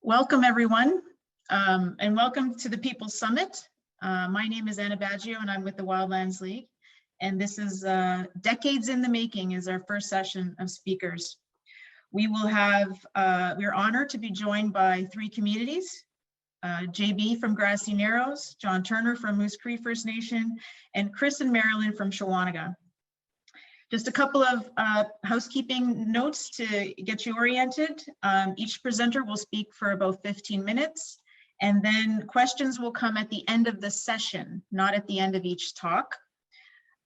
Welcome everyone, and welcome to the People's Summit. My name is Anna Baggio and I'm with the Wildlands League. And this is Decades in the Making is our first session of speakers. We will have, we're honored to be joined by three communities, JB from Grassy Narrows, John Turner from Moose Cree First Nation, and Chris and Marilyn from Shawanaga. Just a couple of housekeeping notes to get you oriented. Each presenter will speak for about 15 minutes, and then questions will come at the end of the session, not at the end of each talk.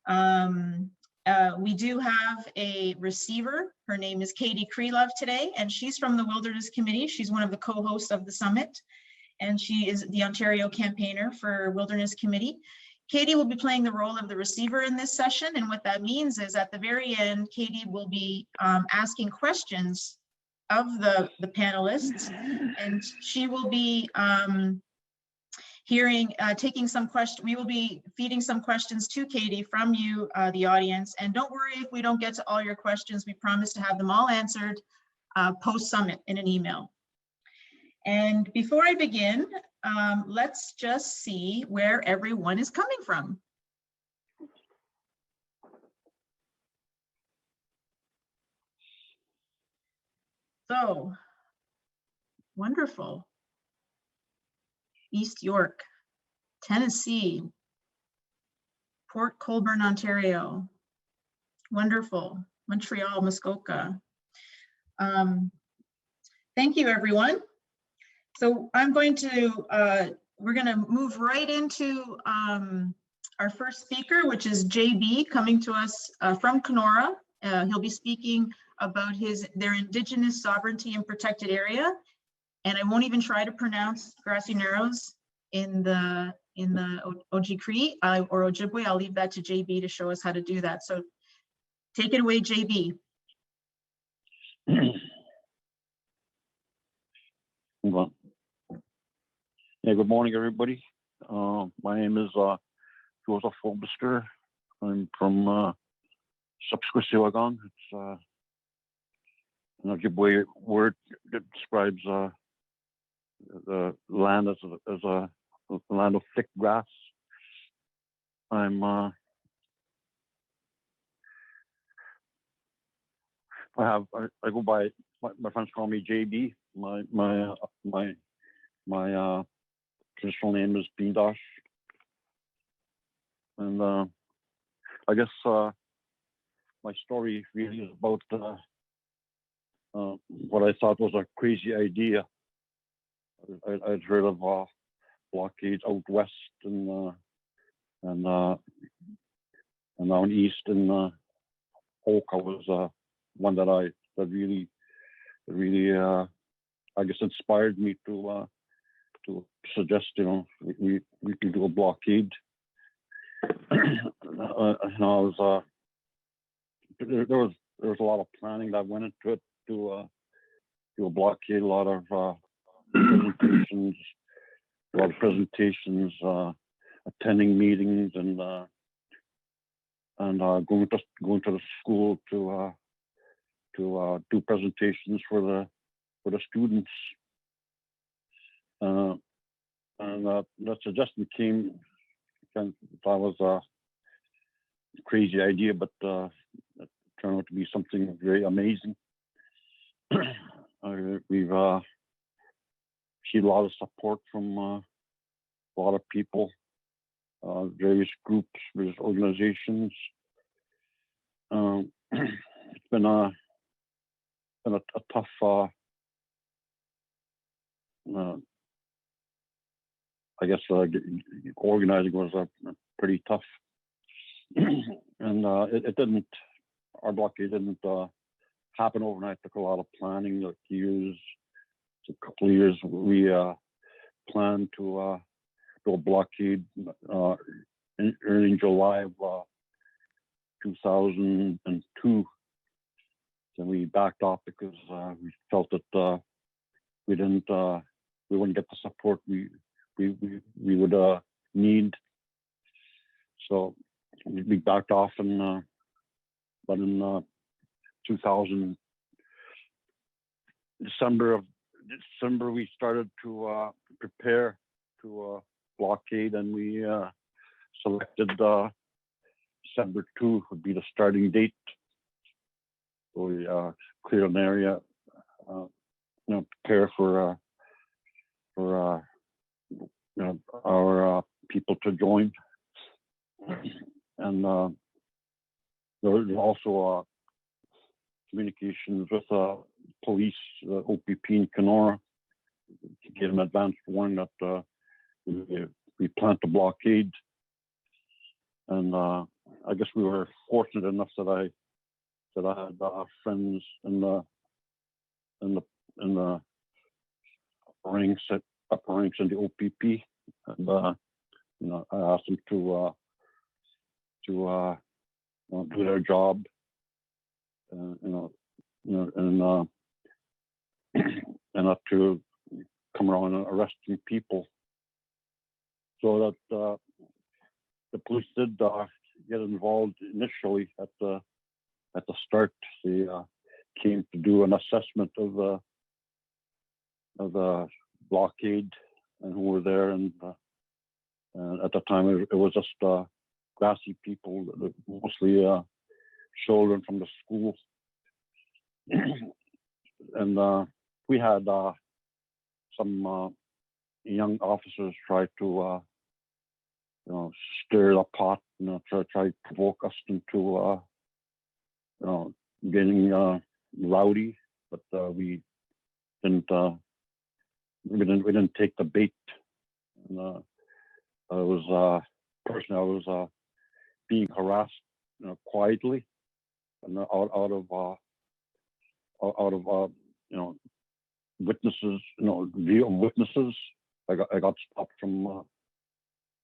We do have a receiver. Her name is Katie Cree today, and she's from the Wilderness Committee. She's one of the co-hosts of the summit, and she is the Ontario campaigner for Wilderness Committee. Katie will be playing the role of the receiver in this session, and what that means is at the very end, Katie will be asking questions of the panelists, and she will be taking some questions. We will be feeding some questions to Katie from you, the audience, and don't worry if we don't get to all your questions. We promise to have them all answered post-summit in an email. And before I begin, let's just see where everyone is coming from. So, wonderful. East York, Tennessee, Port Colborne, Ontario. Wonderful. Montreal, Muskoka. Thank you, everyone. So I'm going to, we're going to move right into our first speaker, which is JB, coming to us from Kenora. He'll be speaking about their Indigenous sovereignty and protected area. And I won't even try to pronounce Grassy Narrows in the Oji Cree or Ojibwe. I'll leave that to JB to show us how to do that. So take it away, JB. Yeah, good morning, everybody. My name is Joseph Fobister. I'm from Asubpeeschoseewagong. It's an Ojibwe word that describes the land as a land of thick grass. I go by, my friends call me JB. My traditional name is Bindosh. And I guess my story really is about what I thought was a crazy idea. I'd heard of blockades out west and down east, and Oka was one that really I guess inspired me to suggest, you know, we can do a blockade. There was a lot of planning that went into it to do a blockade, a lot of presentations, attending meetings, and going to the school to do presentations for the students. And that suggestion came, that was a crazy idea, but it turned out to be something very amazing. We've seen a lot of support from a lot of people, various groups, various organizations. It's been a tough, I guess organizing was pretty tough, and our blockade didn't happen overnight. It took a lot of planning, like years, a couple of years. We planned to do a blockade in July of 2002. Then we backed off because we felt that we wouldn't get the support we would need. So we backed off, but in 2000, December of December, we started to prepare to blockade, and we selected December 2 would be the starting date. So we cleared an area, prepare for our people to join, and there was also communications with police, OPP in Kenora, to get an advance warning that we plan to blockade. And I guess we were fortunate enough that I had friends in the upper ranks in the OPP, and I asked them to do their job, and not to come around and arresting people. So that the police did get involved initially at the start. They came to do an assessment of the blockade and who were there, and at the time it was just Grassy people, mostly children from the school, and we had some young officers try to stir the pot, try to provoke us into getting rowdy, but we didn't take the bait. And I was being harassed quietly, and out of witnesses, view of witnesses. I got stopped from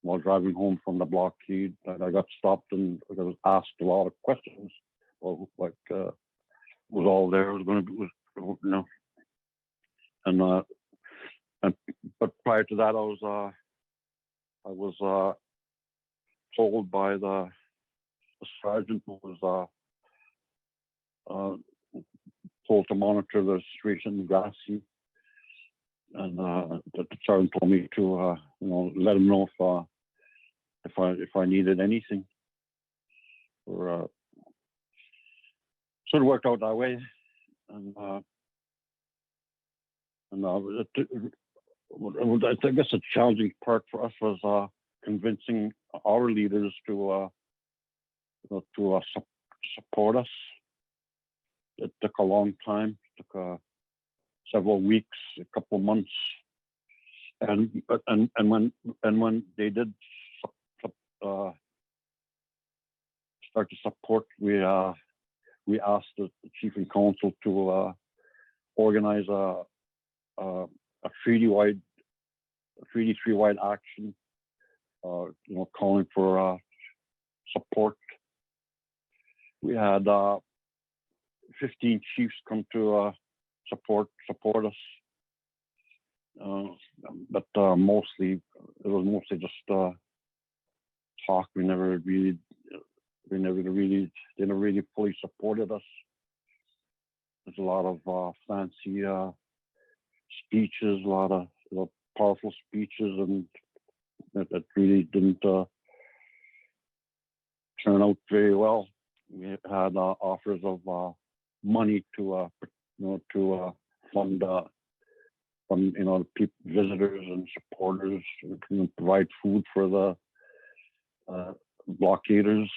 while driving home from the blockade. I got stopped and I was asked a lot of questions. Well, like was all there? Was going to be, and but prior to that, I was told by the sergeant who was told to monitor the situation in Grassy, and the sergeant told me to let him know if I needed anything. Or so it worked out that way, and I guess a challenging part for us was convincing our leaders to support us. It took a long time. It took several weeks, a couple of months, and when they did start to support, we asked the chief and council to organize a treaty-wide action, calling for support. We had 15 chiefs come to support us, but mostly it was mostly just talk. They never really fully supported us. There's a lot of fancy speeches, a lot of powerful speeches, and that really didn't turn out very well. We had offers of money to fund visitors and supporters, and provide food for the blockaders.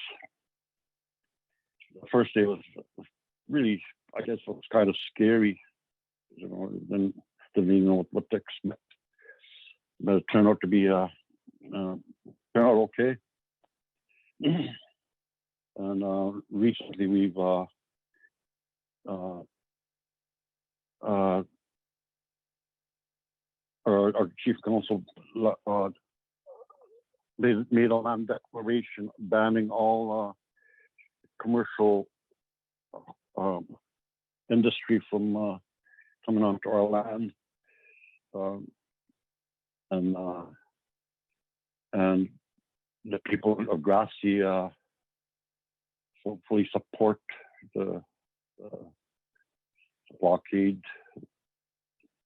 The first day was really, I guess, it was kind of scary. Didn't even know what to expect, but it turned out to be okay. And recently we've our chief counsel they made a land declaration banning all commercial industry from coming onto our land, and the people of Grassy fully support the blockade.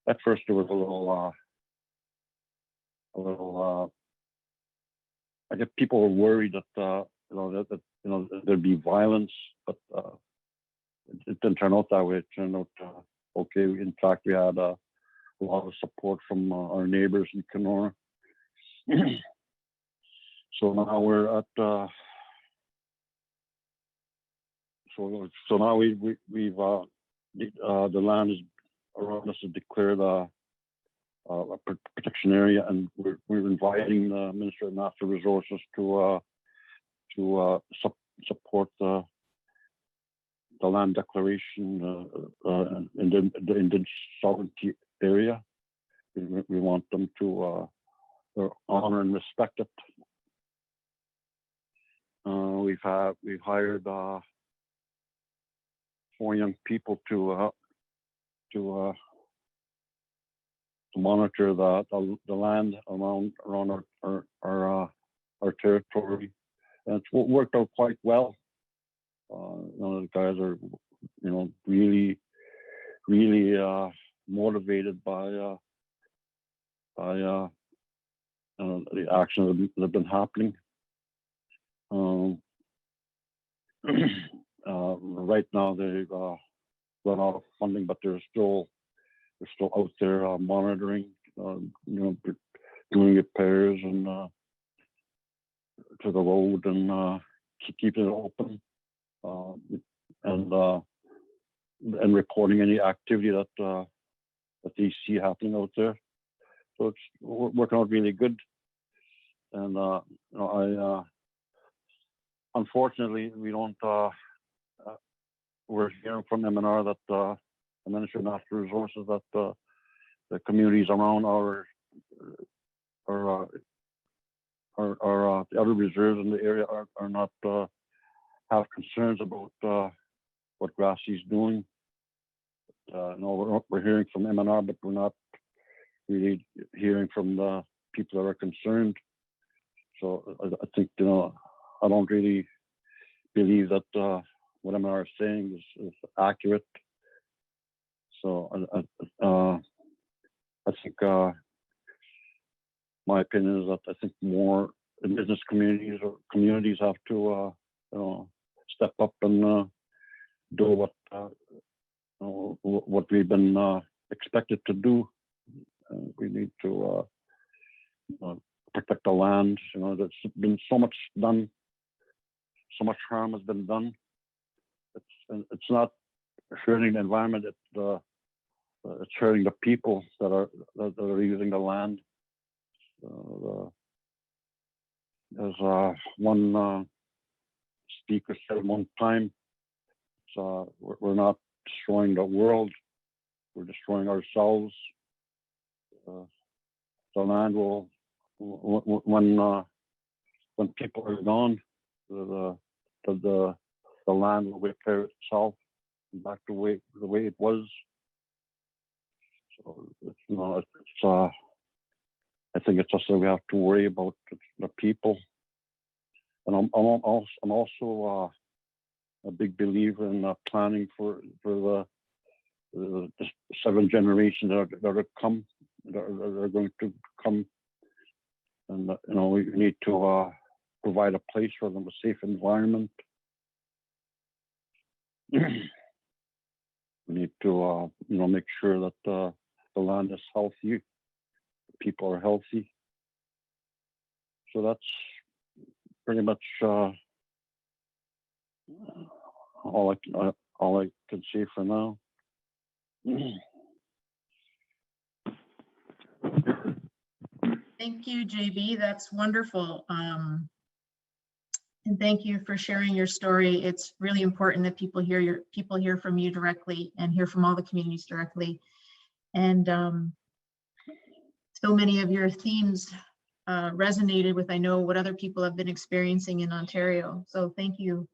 at first there was I guess people were worried that there'd be violence, but it didn't turn out that way. It turned out okay. In fact, we had a lot of support from our neighbors in Kenora. So now we're at so now we've the land is around us is declared a protection area, and we're inviting the Minister of Natural Resources to support the land declaration in the Indigenous sovereignty area. We want them to honor and respect it. We've hired 4 young people to monitor the land around our territory, and it's worked out quite well. The guys are really motivated by the actions that have been happening. Right now they've run out of funding, but they're still out there monitoring, doing repairs and to the road and keeping it open, and reporting any activity that they see happening out there. So it's working out really good. And unfortunately, we don't. We're hearing from MNR that the Ministry of Natural Resources that the communities around the other reserves in the area are not have concerns about what Grassy is doing. We're hearing from MNR, but we're not really hearing from the people that are concerned. So I think I don't really believe that what MNR is saying is accurate. So I think my opinion is that I think more indigenous communities have to step up and do what we've been expected to do. We need to protect the land. There's been so much done, so much harm has been done. It's not hurting the environment. It's hurting the people that are using the land. There's one speaker said one time, we're not destroying the world, we're destroying ourselves. The land will, when people are gone, the land will repair itself back the way it was. So I think it's just that we have to worry about the people. And I'm also a big believer in planning for the 7 generations that are going to come, and we need to provide a place for them, a safe environment. We need to make sure that the land is healthy, people are healthy. So that's pretty much all I can say for now. Thank you, JB. That's wonderful. And thank you for sharing your story. It's really important that people hear from you directly and hear from all the communities directly. And so many of your themes resonated with, I know, what other people have been experiencing in Ontario. So thank you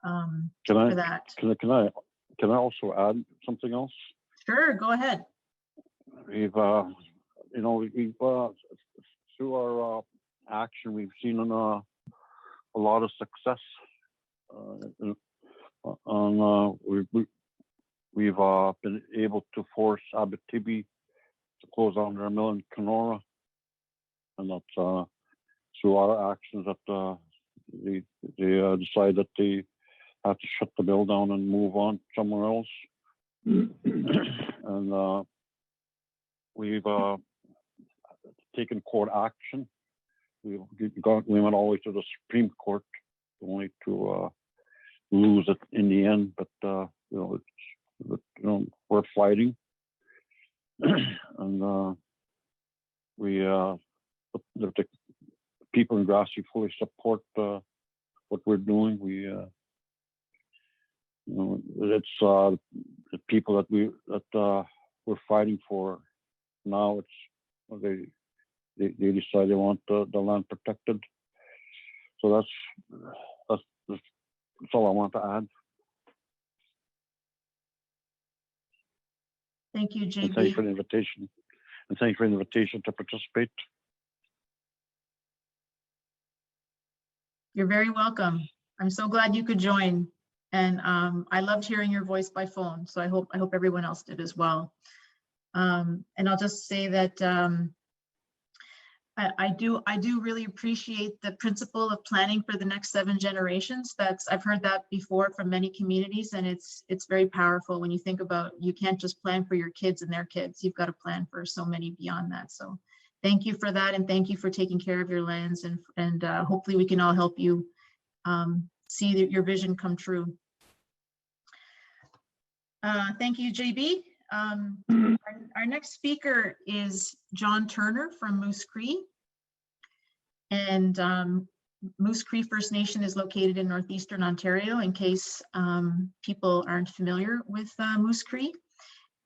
for that. Can I also add something else? Sure, go ahead. We've through our action, we've seen a lot of success. We've been able to force Asubpeeschoseewagong to close down their mill in Kenora, and that's through our actions that they decide that they have to shut the mill down and move on somewhere else. And we've taken court action. We went all the way to the Supreme Court, only to lose it in the end. But we're fighting, and the people in Grassy fully support what we're doing. It's the people that we're fighting for now. They decide they want the land protected. So that's all I want to add. Thank you, JB. And thank you for the invitation. And thank you for the invitation to participate. You're very welcome. I'm so glad you could join. And I loved hearing your voice by phone. So I hope everyone else did as well. And I'll just say that I do really appreciate the principle of planning for the next 7 generations. I've heard that before from many communities, and it's very powerful when you think about, you can't just plan for your kids and their kids. You've got to plan for so many beyond that. So thank you for that, and thank you for taking care of your lands, and hopefully we can all help you see your vision come true. Thank you, JB. Our next speaker is John Turner from Moose Cree. And Moose Cree First Nation is located in northeastern Ontario, in case people aren't familiar with Moose Cree.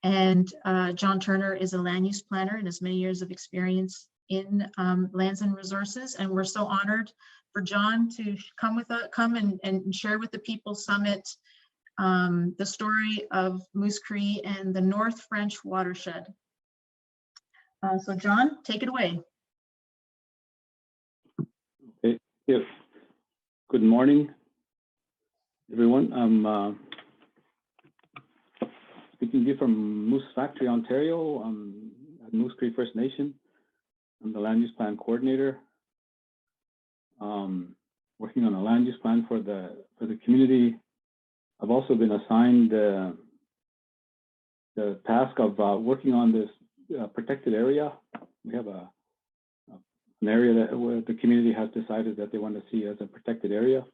And John Turner is a land use planner and has many years of experience in lands and resources. And we're so honored for John to come and share with the People Summit the story of Moose Cree and the North French Watershed. So John, take it away. Okay. Yes. Good morning, everyone. I'm speaking to you from Moose Factory, Ontario. I'm at Moose Cree First Nation. I'm the land use plan coordinator. Working on a land use plan for the community. I've also been assigned the task of working on this protected area. We have an area where the community has decided that they want to see as a protected area.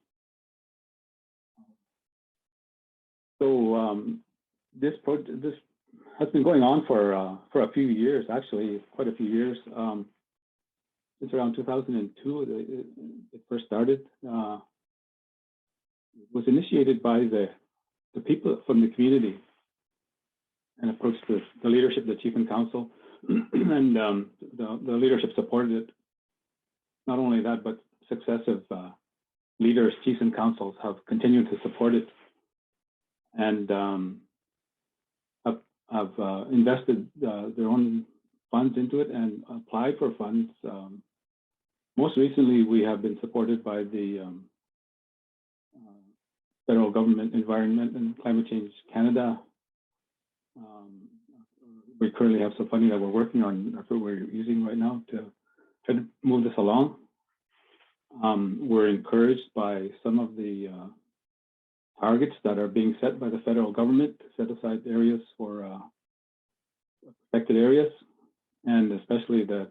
So this has been going on for a few years, actually, quite a few years. Since around 2002, it first started. It was initiated by the people from the community and approached the leadership, the chief and council, and the leadership supported it. Not only that, but successive leaders, chiefs and councils have continued to support it, and have invested their own funds into it and applied for funds. Most recently, we have been supported by the Federal Government Environment and Climate Change Canada. We currently have some funding that we're working on, that's what we're using right now to try to move this along. We're encouraged by some of the targets that are being set by the federal government to set aside areas for protected areas, and especially the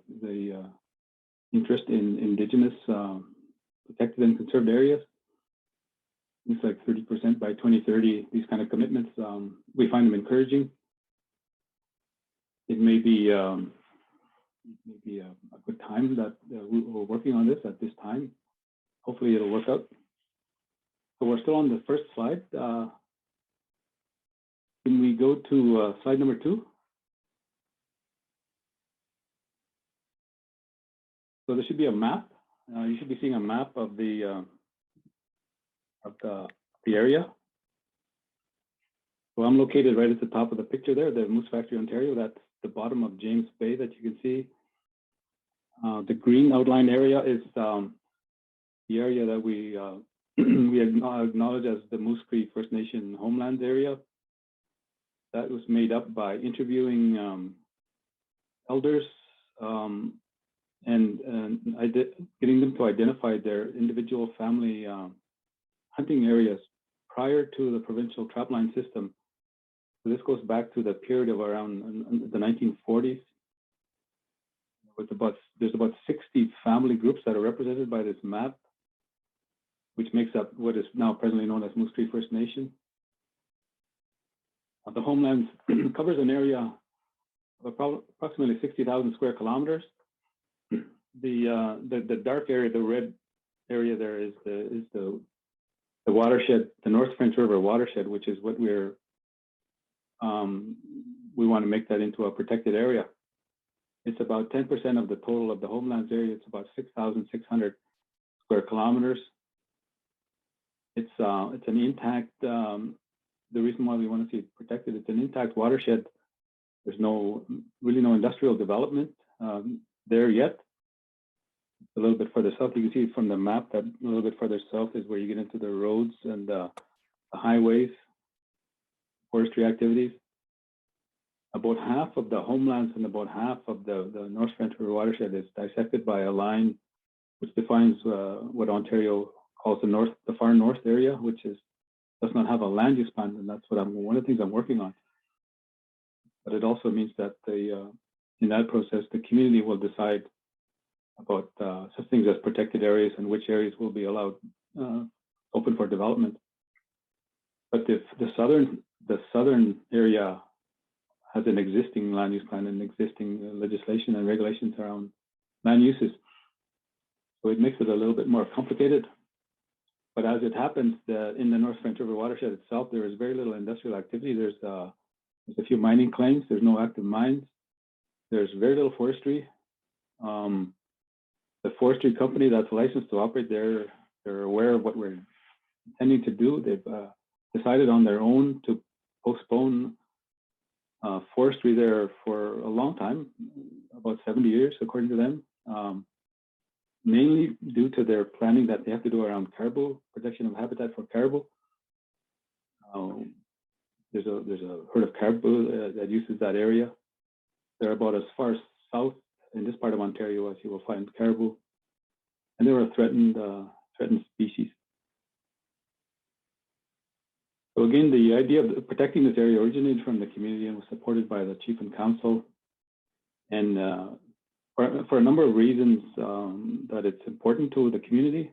interest in Indigenous protected and conserved areas. It's like 30% by 2030, these kind of commitments. We find them encouraging. It may be a good time that we're working on this at this time. Hopefully it'll work out. So we're still on the first slide. Can we go to slide number 2? So there should be a map. You should be seeing a map of the area. So I'm located right at the top of the picture there, the Moose Factory, Ontario. That's the bottom of James Bay that you can see. The green outline area is the area that we acknowledge as the Moose Cree First Nation homelands area. That was made up by interviewing elders and getting them to identify their individual family hunting areas prior to the provincial trapline system. So this goes back to the period of around the 1940s. There's about 60 family groups that are represented by this map, which makes up what is now presently known as Moose Cree First Nation. The homelands covers an area of approximately 60,000 square kilometers. The dark area, the red area there is the watershed, the North French River watershed, which is what we want to make that into a protected area. It's about 10% of the total of the homelands area. It's about 6,600 square kilometers. It's an intact. The reason why we want to see it protected, it's an intact watershed. There's really no industrial development there yet. A little bit further south, you can see from the map that a little bit further south is where you get into the roads and the highways, forestry activities. About half of the homelands and about half of the North French River watershed is dissected by a line which defines what Ontario calls the far north area, which does not have a land use plan, and that's one of the things I'm working on. But it also means that in that process, the community will decide about such things as protected areas and which areas will be allowed open for development. But if the southern area has an existing land use plan and existing legislation and regulations around land uses, so it makes it a little bit more complicated. But as it happens, in the North French River watershed itself, there is very little industrial activity. There's a few mining claims. There's no active mines. There's very little forestry. The forestry company that's licensed to operate there, they're aware of what we're intending to do. They've decided on their own to postpone forestry there for a long time, about 70 years, according to them. Mainly due to their planning that they have to do around caribou, protection of habitat for caribou. There's a herd of caribou that uses that area. They're about as far south in this part of Ontario as you will find caribou, and they were a threatened species. So again, the idea of protecting this area originated from the community and was supported by the chief and council, and for a number of reasons that it's important to the community.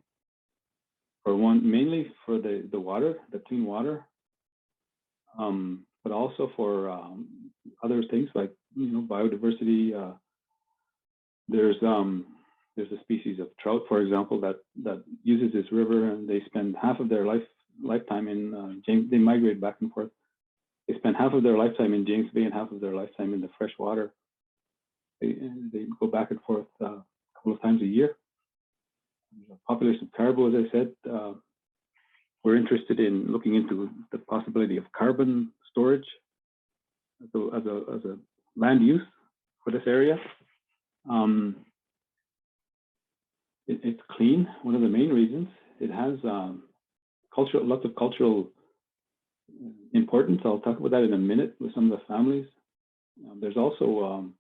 For one, mainly for the water, the clean water, but also for other things like biodiversity. There's a species of trout, for example, that uses this river, and they spend half of their lifetime in James. They migrate back and forth. They spend half of their lifetime in James Bay and half of their lifetime in the fresh water. They go back and forth a couple of times a year. There's a population of caribou, as I said. We're interested in looking into the possibility of carbon storage as a land use for this area. It's clean. One of the main reasons. It has lots of cultural importance. I'll talk about that in a minute with some of the families. There's also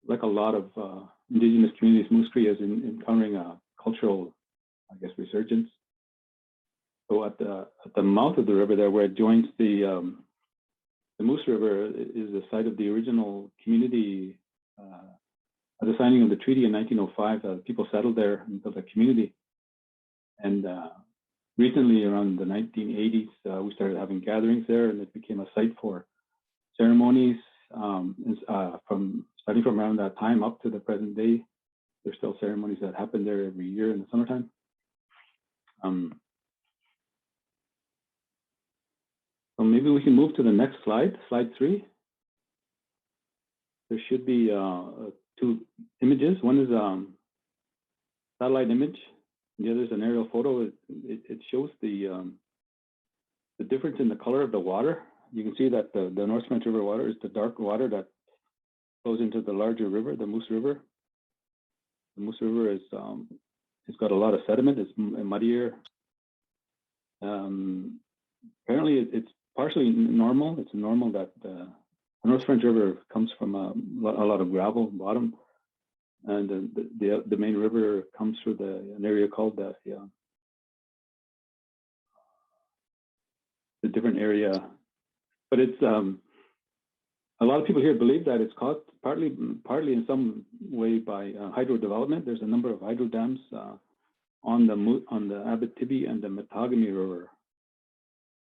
like a lot of Indigenous communities, Moose Cree is encountering a cultural, resurgence. So at the mouth of the river there, where it joins the Moose River, is the site of the original community. At the signing of the treaty in 1905, people settled there and built a community. And recently, around the 1980s, we started having gatherings there, and it became a site for ceremonies. Starting from around that time up to the present day, there's still ceremonies that happen there every year in the summertime. So maybe we can move to the next slide, slide 3. There should be 2 images. One is a satellite image, and the other is an aerial photo. It shows the difference in the color of the water. You can see that the North French River water is the dark water that flows into the larger river, the Moose River. The Moose River it's got a lot of sediment. It's muddier. Apparently, it's partially normal. It's normal that North French River comes from a lot of gravel bottom, and the main river comes through an area called the different area, but it's a lot of people here believe that it's caused partly in some way by hydro development. There's a number of hydro dams on the Abitibi and the Matagami River,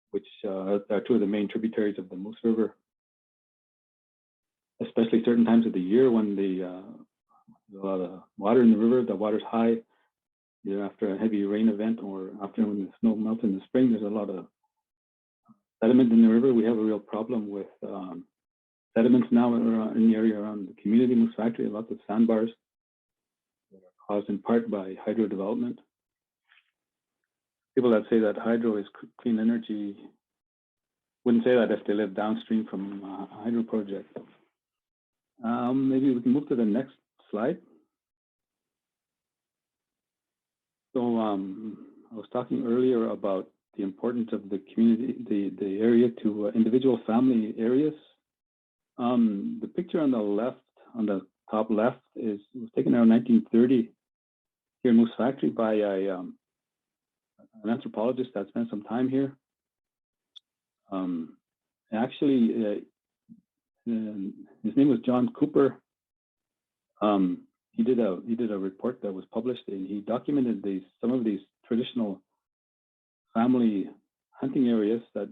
which are two of the main tributaries of the Moose River. Especially certain times of the year when there's a lot of water in the river, the water's high, either after a heavy rain event or after when the snow melts in the spring, there's a lot of sediment in the river. We have a real problem with sediments now in the area around the community Moose Factory, lots of sandbars that are caused in part by hydro development. People that say that hydro is clean energy wouldn't say that if they live downstream from a hydro project. Maybe we can move to the next slide. So I was talking earlier about the importance of the community, the area to individual family areas. The picture on the left, on the top left, was taken around 1930 here in Moose Factory by an anthropologist that spent some time here. Actually, his name was John Cooper. He did a report that was published, and he documented some of these traditional family hunting areas that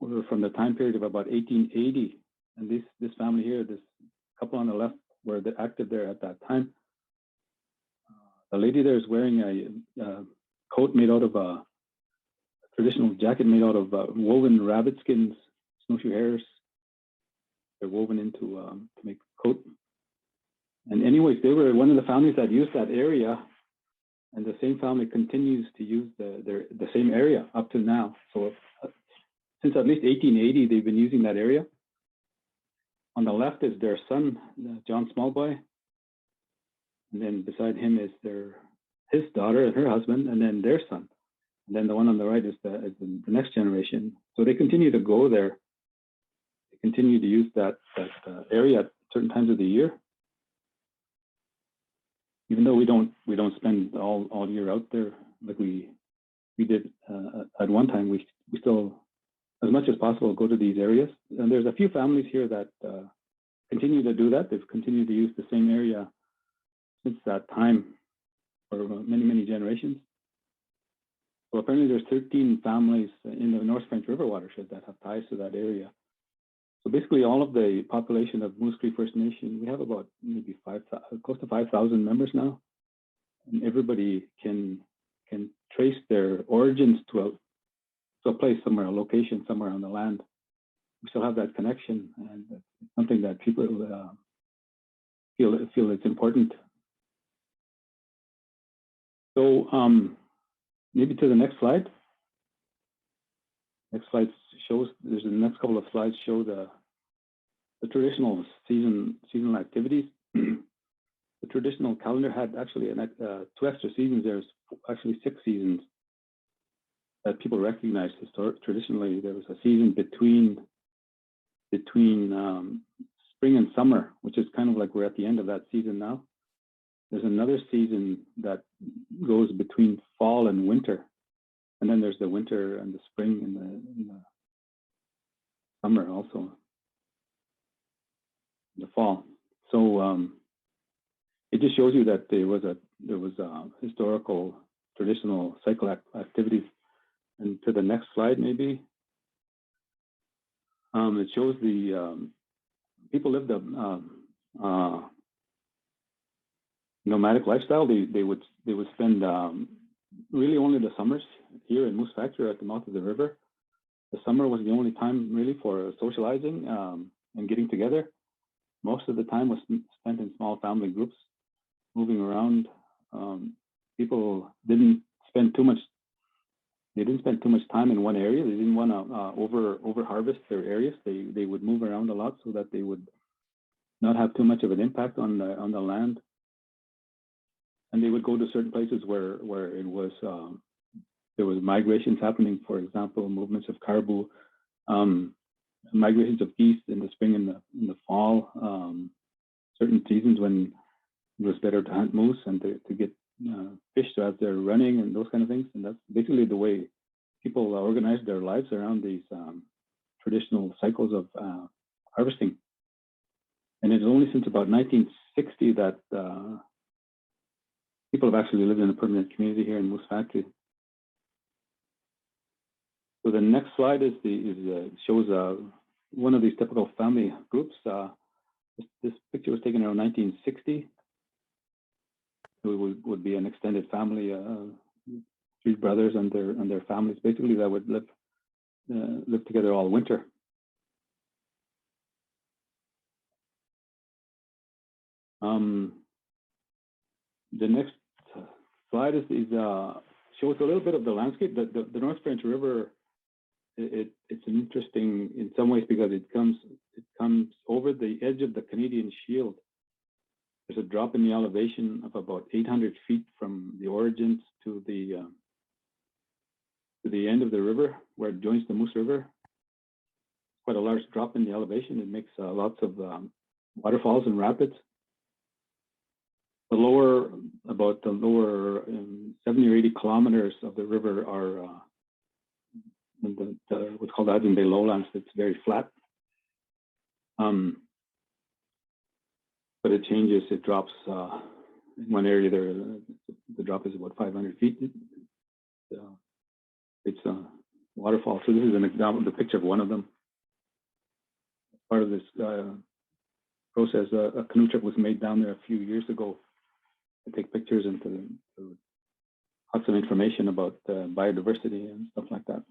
were from the time period of about 1880. And this family here, this couple on the left, were active there at that time. The lady there is wearing a coat made out of a traditional jacket made out of woven rabbit skins, snowshoe hares. They're woven into to make a coat. And anyways, they were one of the families that used that area, and the same family continues to use the same area up to now. So since at least 1880, they've been using that area. On the left is their son, John Smallboy, and then beside him is his daughter and her husband, and then their son. And then the one on the right is the next generation. So they continue to go there. They continue to use that area at certain times of the year. Even though we don't spend all year out there like we did at one time, we still, as much as possible, go to these areas. And there's a few families here that continue to do that. They've continued to use the same area since that time for many, many generations. So apparently there's 13 families in the North French River watershed that have ties to that area. So basically all of the population of Moose Cree First Nation, we have about maybe close to 5,000 members now. And everybody can trace their origins to a place somewhere, a location somewhere on the land. We still have that connection, and it's something that people feel it's important. So maybe to the next slide. Next slide shows, there's the next couple of slides show the traditional seasonal activities. The traditional calendar had actually 2 extra seasons. There's actually 6 seasons that people recognize. Traditionally, there was a season between spring and summer, which is kind of like we're at the end of that season now. There's another season that goes between fall and winter. And then there's the winter and the spring and the summer also, the fall. So it just shows you that there was historical, traditional cycle activities. And to the next slide, maybe. It shows the people lived a nomadic lifestyle. They would spend really only the summers here in Moose Factory at the mouth of the river. The summer was the only time really for socializing and getting together. Most of the time was spent in small family groups, moving around. People didn't spend too much. They didn't spend too much time in one area. They didn't want to over harvest their areas. They would move around a lot so that they would not have too much of an impact on the land. And they would go to certain places where it was there was migrations happening. For example, movements of caribou, migrations of geese in the spring and the fall, certain seasons when it was better to hunt moose and to get fish as they're running and those kind of things. And that's basically the way people organize their lives around these traditional cycles of harvesting. And it's only since about 1960 that people have actually lived in a permanent community here in Moose Factory. So the next slide shows one of these typical family groups. This picture was taken around 1960. It would be an extended family, 3 brothers and their families, basically, that would live together all winter. The next slide shows a little bit of the landscape. The North French River, it's interesting in some ways because it comes over the edge of the Canadian Shield. There's a drop in the elevation of about 800 feet from the origins to the end of the river where it joins the Moose River. Quite a large drop in the elevation. It makes lots of waterfalls and rapids. About the lower 70 or 80 kilometers of the river are what's called the Hudson Bay lowlands. It's very flat. But it changes, it drops. In one area there, the drop is about 500 feet. It's a waterfall. So this is an example, the picture of one of them. Part of this process, a canoe trip was made down there a few years ago to take pictures and to have some information about biodiversity and stuff like that.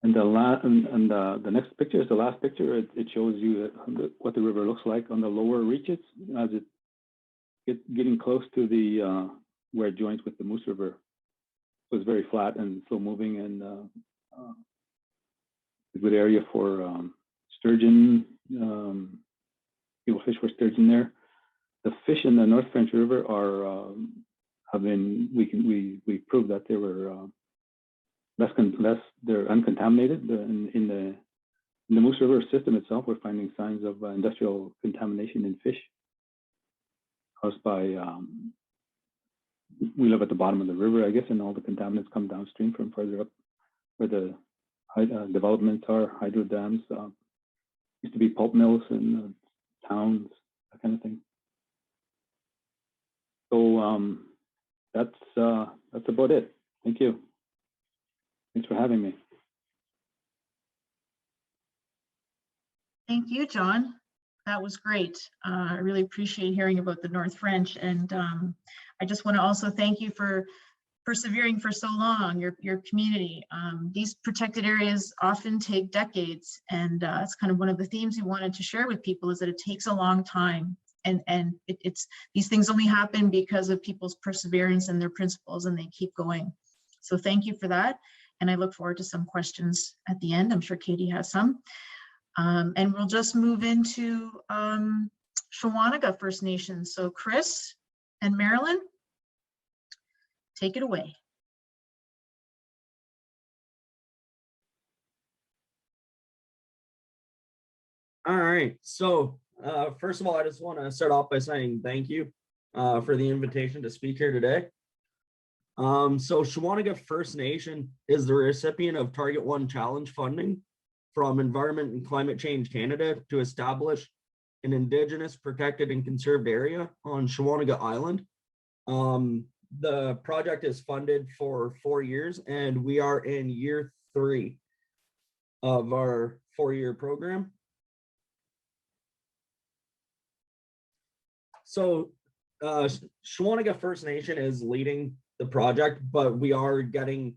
And the next picture is the last picture. It shows you what the river looks like on the lower reaches as it's getting close to the where it joins with the Moose River. So it's very flat and slow moving, and a good area for sturgeon. People fish for sturgeon there. The fish in the North French River we proved that they were they're uncontaminated. In the Moose River system itself, we're finding signs of industrial contamination in fish caused by, we live at the bottom of the river, I guess, and all the contaminants come downstream from further up where the developments are, hydro dams, used to be pulp mills in towns, that kind of thing. So that's about it. Thank you. Thanks for having me. Thank you, John. That was great. I really appreciate hearing about the North French. And I just want to also thank you for persevering for so long, your community. These protected areas often take decades. And it's kind of one of the themes we wanted to share with people is that it takes a long time. And these things only happen because of people's perseverance and their principles, and they keep going. So thank you for that. And I look forward to some questions at the end. I'm sure Katie has some. And we'll just move into Shawanaga First Nation. So Chris and Marilyn, take it away. All right. So first of all, I just want to start off by saying thank you for the invitation to speak here today. So Shawanaga First Nation is the recipient of Target 1 Challenge funding from Environment and Climate Change Canada to establish an Indigenous protected and conserved area on Shawanaga Island. The project is funded for 4 years, and we are in year 3 of our 4-year program. So Shawanaga First Nation is leading the project, but we are getting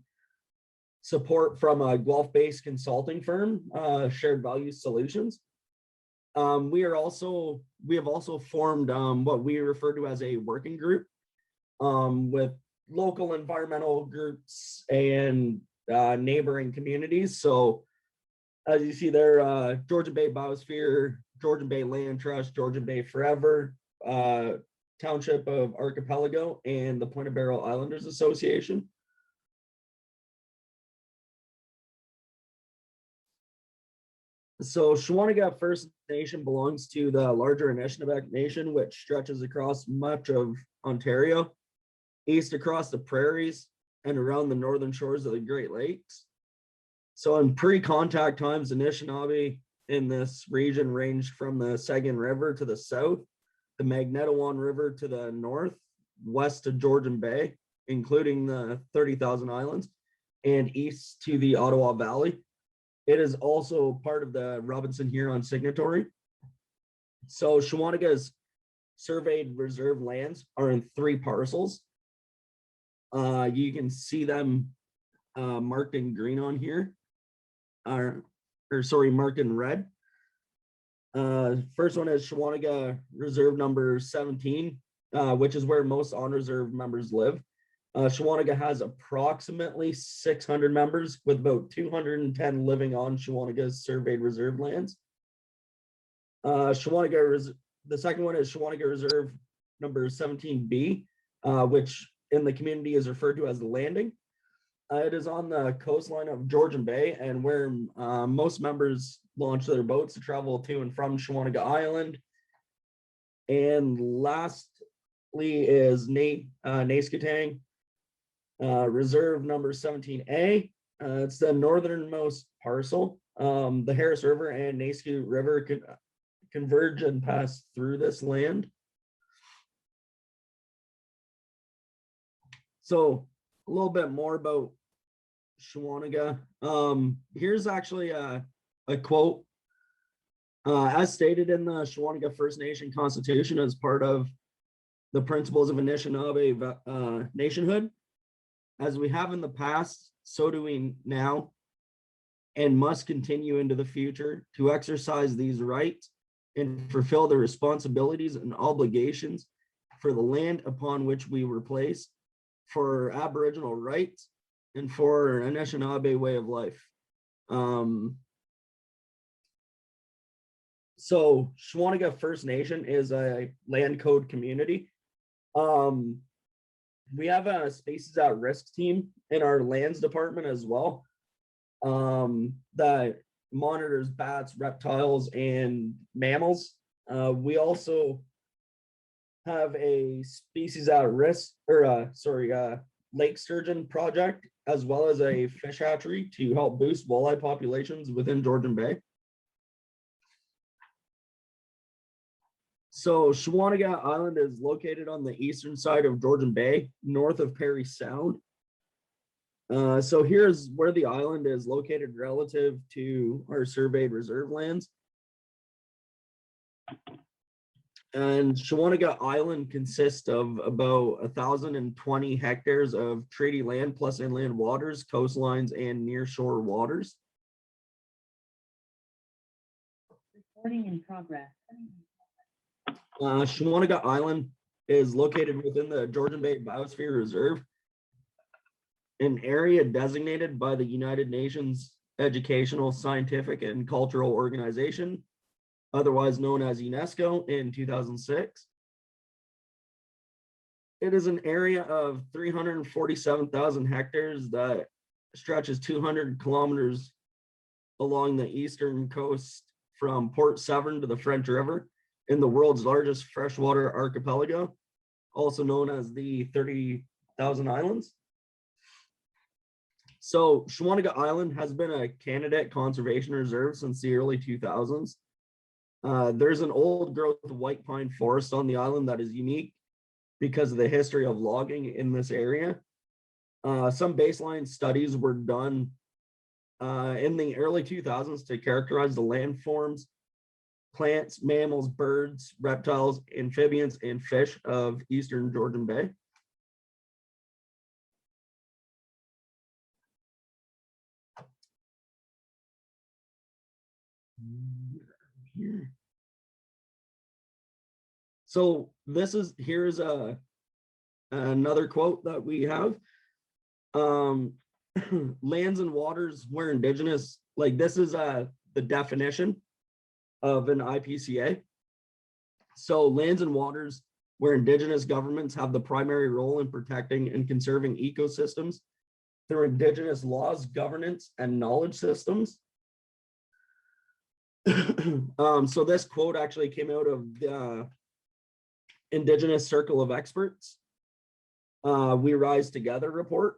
support from a Guelph-based consulting firm, Shared Value Solutions. We have also formed what we refer to as a working group with local environmental groups and neighboring communities. So as you see there, Georgian Bay Biosphere, Georgian Bay Land Trust, Georgian Bay Forever, Township of Archipelago, and the Point of Barrel Islanders Association. So Shawanaga First Nation belongs to the larger Anishinaabe Nation, which stretches across much of Ontario, east across the prairies and around the northern shores of the Great Lakes. So in pre-contact times, Anishinaabe in this region ranged from the Sagan River to the south, the Magnetawan River to the north, west to Georgian Bay, including the 30,000 Islands, and east to the Ottawa Valley. It is also part of the Robinson Huron Signatory. So Shawanaga's surveyed reserve lands are in 3 parcels. You can see them marked in green on here, or sorry, marked in red. First one is Shawanaga Reserve number 17, which is where most on-reserve members live. Shawanaga has approximately 600 members, with about 210 living on Shawanaga's surveyed reserve lands. The second one is Shawanaga Reserve number 17B, which in the community is referred to as the Landing. It is on the coastline of Georgian Bay, and where most members launch their boats to travel to and from Shawanaga Island. And lastly is Naskatang Reserve number 17A. It's the northernmost parcel. The Harris River and Naskau River converge and pass through this land. So a little bit more about Shawanaga. Here's actually a quote. As stated in the Shawanaga First Nation Constitution as part of the principles of Anishinaabe nationhood, as we have in the past, so do we now, and must continue into the future to exercise these rights and fulfill the responsibilities and obligations for the land upon which we were placed, for Aboriginal rights, and for Anishinaabe way of life. So Shawanaga First Nation is a land code community. We have a species at risk team in our lands department as well, that monitors bats, reptiles, and mammals. We also have a species at risk, or lake sturgeon project, as well as a fish hatchery to help boost walleye populations within Georgian Bay. So Shawanaga Island is located on the eastern side of Georgian Bay, north of Parry Sound. So here's where the island is located relative to our surveyed reserve lands. And Shawanaga Island consists of about 1,020 hectares of treaty land plus inland waters, coastlines, and nearshore waters. Recording in progress. Shawanaga Island is located within the Georgian Bay Biosphere Reserve, an area designated by the United Nations Educational, Scientific, and Cultural Organization, otherwise known as UNESCO, in 2006. It is an area of 347,000 hectares that stretches 200 kilometers along the eastern coast from Port Severn to the French River, in the world's largest freshwater archipelago, also known as the 30,000 Islands. So Shawanaga Island has been a candidate conservation reserve since the early 2000s. There's an old growth white pine forest on the island that is unique because of the history of logging in this area. Some baseline studies were done in the early 2000s to characterize the landforms, plants, mammals, birds, reptiles, amphibians, and fish of eastern Georgian Bay. Here. So here's another quote that we have. Lands and waters where indigenous, like this is the definition of an IPCA. So lands and waters where indigenous governments have the primary role in protecting and conserving ecosystems through indigenous laws, governance, and knowledge systems. So this quote actually came out of the Indigenous Circle of Experts. We Rise Together report.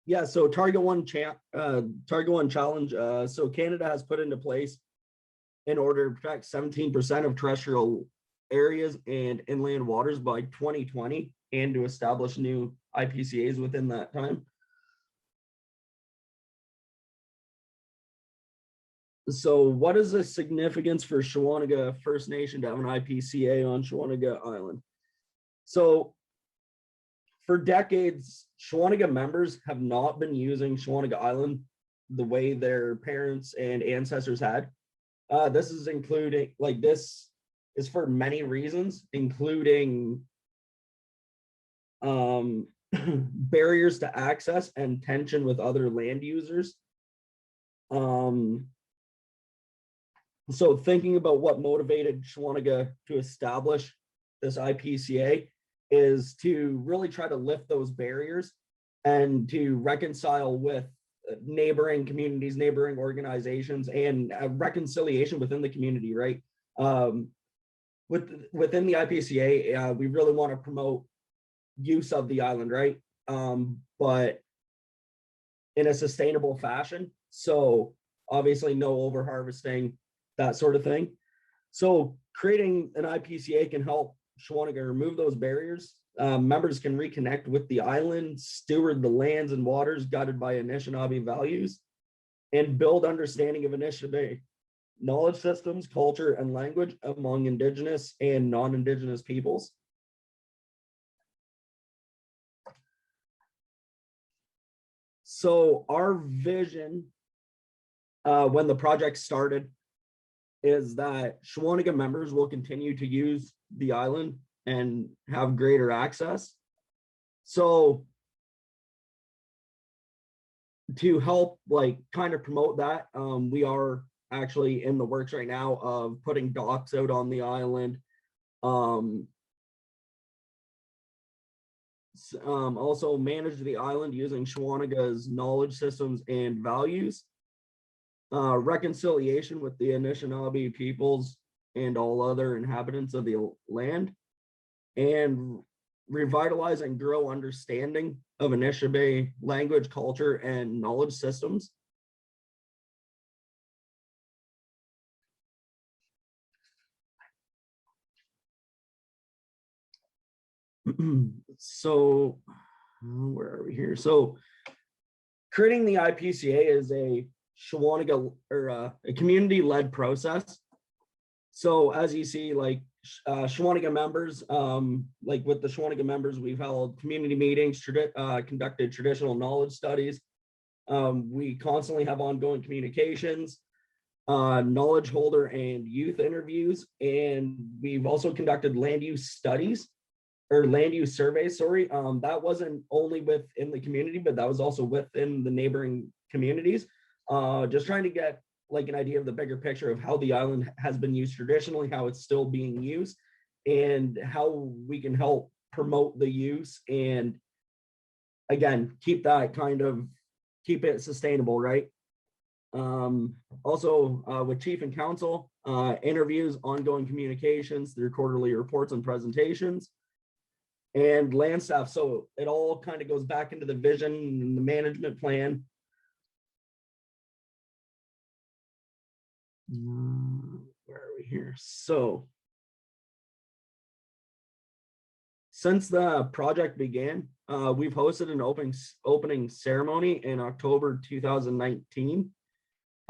Yeah, so Target One challenge. So Canada has put into place in order to protect 17% of terrestrial areas and inland waters by 2020, and to establish new IPCAs within that time. So what is the significance for Shawanaga First Nation to have an IPCA on Shawanaga Island? So for decades, Shawanaga members have not been using Shawanaga Island the way their parents and ancestors had. This is including, like, this is for many reasons, including barriers to access and tension with other land users. So thinking about what motivated Shawanaga to establish this IPCA is to really try to lift those barriers and to reconcile with neighboring communities, neighboring organizations, and reconciliation within the community, right? Within the IPCA, we really want to promote use of the island, right? But in a sustainable fashion. So obviously no over harvesting, that sort of thing. So creating an IPCA can help Shawanaga remove those barriers. Members can reconnect with the island, steward the lands and waters guided by Anishinaabe values, and build understanding of Anishinaabe knowledge systems, culture, and language among Indigenous and non-Indigenous peoples. So our vision when the project started is that Shawanaga members will continue to use the island and have greater access. So to help kind of promote that, we are actually in the works right now of putting docks out on the island. Also manage the island using Shawanaga's knowledge systems and values. Reconciliation with the Anishinaabe peoples and all other inhabitants of the land, and revitalize and grow understanding of Anishinaabe language, culture, and knowledge systems. So where are we here? So creating the IPCA is a Shawanaga or a community-led process. So as you see, Shawanaga members, with the Shawanaga members, we've held community meetings, conducted traditional knowledge studies. We constantly have ongoing communications, knowledge holder and youth interviews, and we've also conducted land use studies or land use surveys, sorry. That wasn't only within the community, but that was also within the neighboring communities. Just trying to get an idea of the bigger picture of how the island has been used traditionally, how it's still being used, and how we can help promote the use and, again, keep it sustainable, right? Also with chief and council, interviews, ongoing communications through quarterly reports and presentations, and land staff. So it all kind of goes back into the vision and the management plan. Where are we here? So since the project began, we've hosted an opening ceremony in October 2019.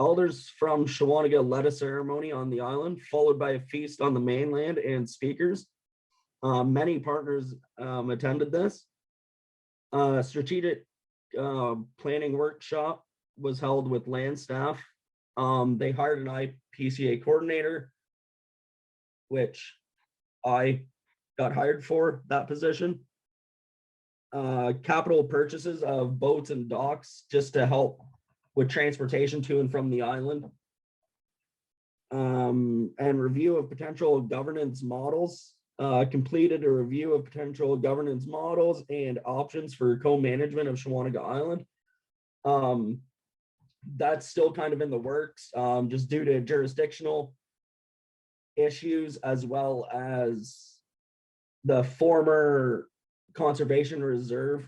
Elders from Shawanaga led a ceremony on the island, followed by a feast on the mainland and speakers. Many partners attended this. Strategic planning workshop was held with land staff. They hired an IPCA coordinator, which I got hired for that position. Capital purchases of boats and docks just to help with transportation to and from the island. And review of potential governance models. Completed a review of potential governance models and options for co-management of Shawanaga Island. that's still kind of in the works, just due to jurisdictional issues, as well as the former conservation reserve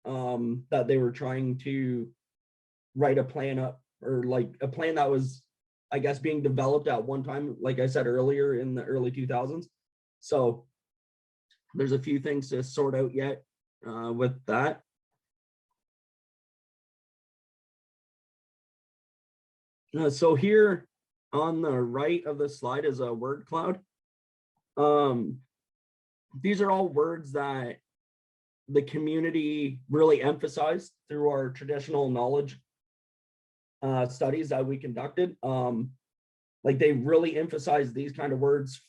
that they were trying to write a plan up, or like a plan that was, I guess, being developed at one time, like I said earlier, in the early 2000s. So there's a few things to sort out yet with that. So here on the right of the slide is a word cloud. These are all words that the community really emphasized through our traditional knowledge studies that we conducted. Like they really emphasized these kind of words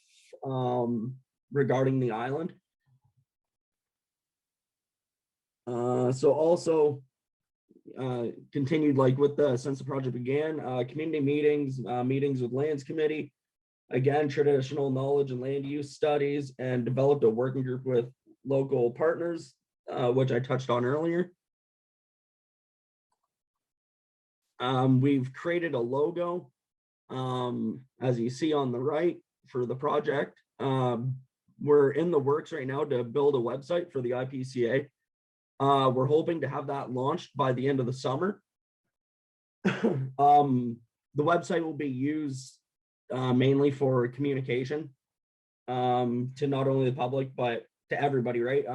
regarding the island. So also continued like with the since the project began, community meetings, meetings with lands committee, again, traditional knowledge and land use studies, and developed a working group with local partners, which I touched on earlier. We've created a logo, as you see on the right, for the project. We're in the works right now to build a website for the IPCA. We're hoping to have that launched by the end of the summer. The website will be used mainly for communication to not only the public, but to everybody, right?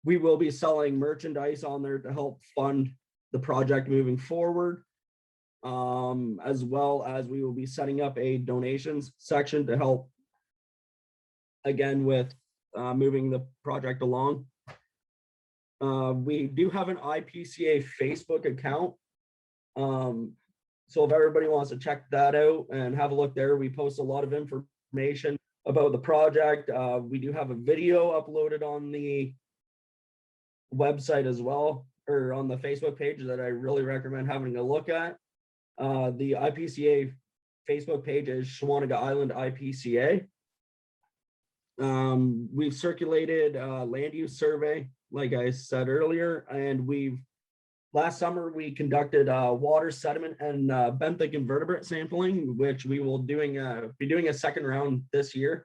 We will be selling merchandise on there to help fund the project moving forward, as well as we will be setting up a donations section to help, again, with moving the project along. We do have an IPCA Facebook account. So if everybody wants to check that out and have a look there, we post a lot of information about the project. We do have a video uploaded on the website as well, or on the Facebook page, that I really recommend having a look at. The IPCA Facebook page is Shawanaga Island IPCA. We've circulated a land use survey, like I said earlier, and last summer we conducted water, sediment, and benthic invertebrate sampling, which we will be doing a second round this year.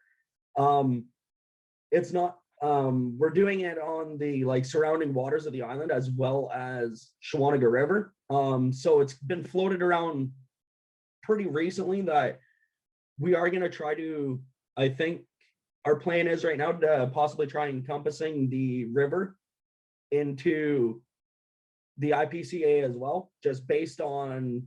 It's not, we're doing it on the like surrounding waters of the island, as well as Shawanaga River. So it's been floated around pretty recently that we are going to try to, I think our plan is right now to possibly try encompassing the river into the IPCA as well, just based on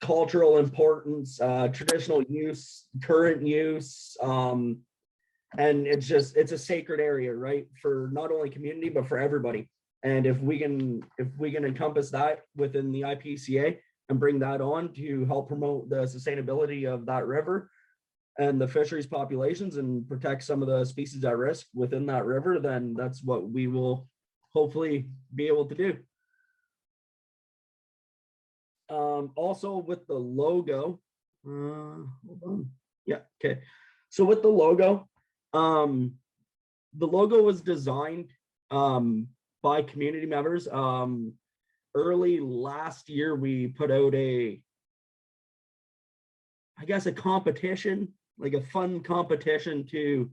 cultural importance, traditional use, current use, and it's a sacred area, right, for not only community but for everybody. And if we can encompass that within the IPCA and bring that on to help promote the sustainability of that river and the fisheries populations and protect some of the species at risk within that river, then that's what we will hopefully be able to do. Also with the logo, hold on. Yeah, okay. So with the logo was designed by community members. Early last year, we put out a competition, like a fun competition to,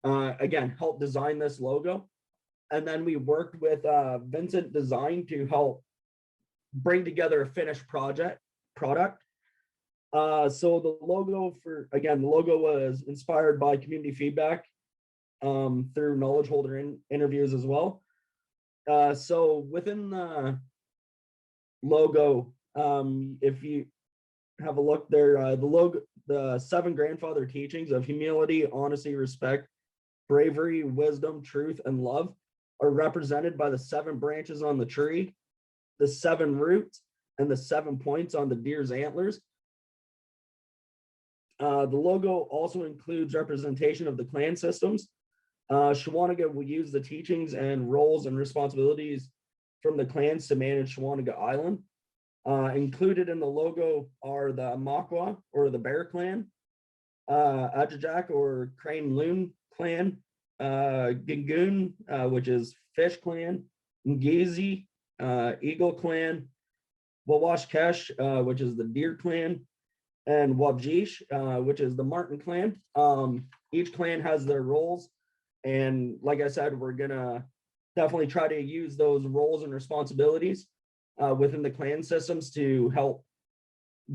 again, help design this logo. And then we worked with Vincent Design to help bring together a finished product. So the logo the logo was inspired by community feedback through knowledge holder interviews as well. So within the logo, if you have a look there, the logo, the 7 grandfather teachings of humility, honesty, respect, bravery, wisdom, truth, and love are represented by the 7 branches on the tree, the 7 roots, and the 7 points on the deer's antlers. The logo also includes representation of the clan systems. Shawanaga will use the teachings and roles and responsibilities from the clans to manage Shawanaga Island. Included in the logo are the Makwa, or the Bear Clan, Ajajak, or Crane Loon Clan, Gingoon, which is Fish Clan, Ngizi, Eagle Clan, Wawashkesh, which is the Deer Clan, and Wabjish, which is the Martin Clan. Each clan has their roles. And like I said, we're gonna definitely try to use those roles and responsibilities within the clan systems to help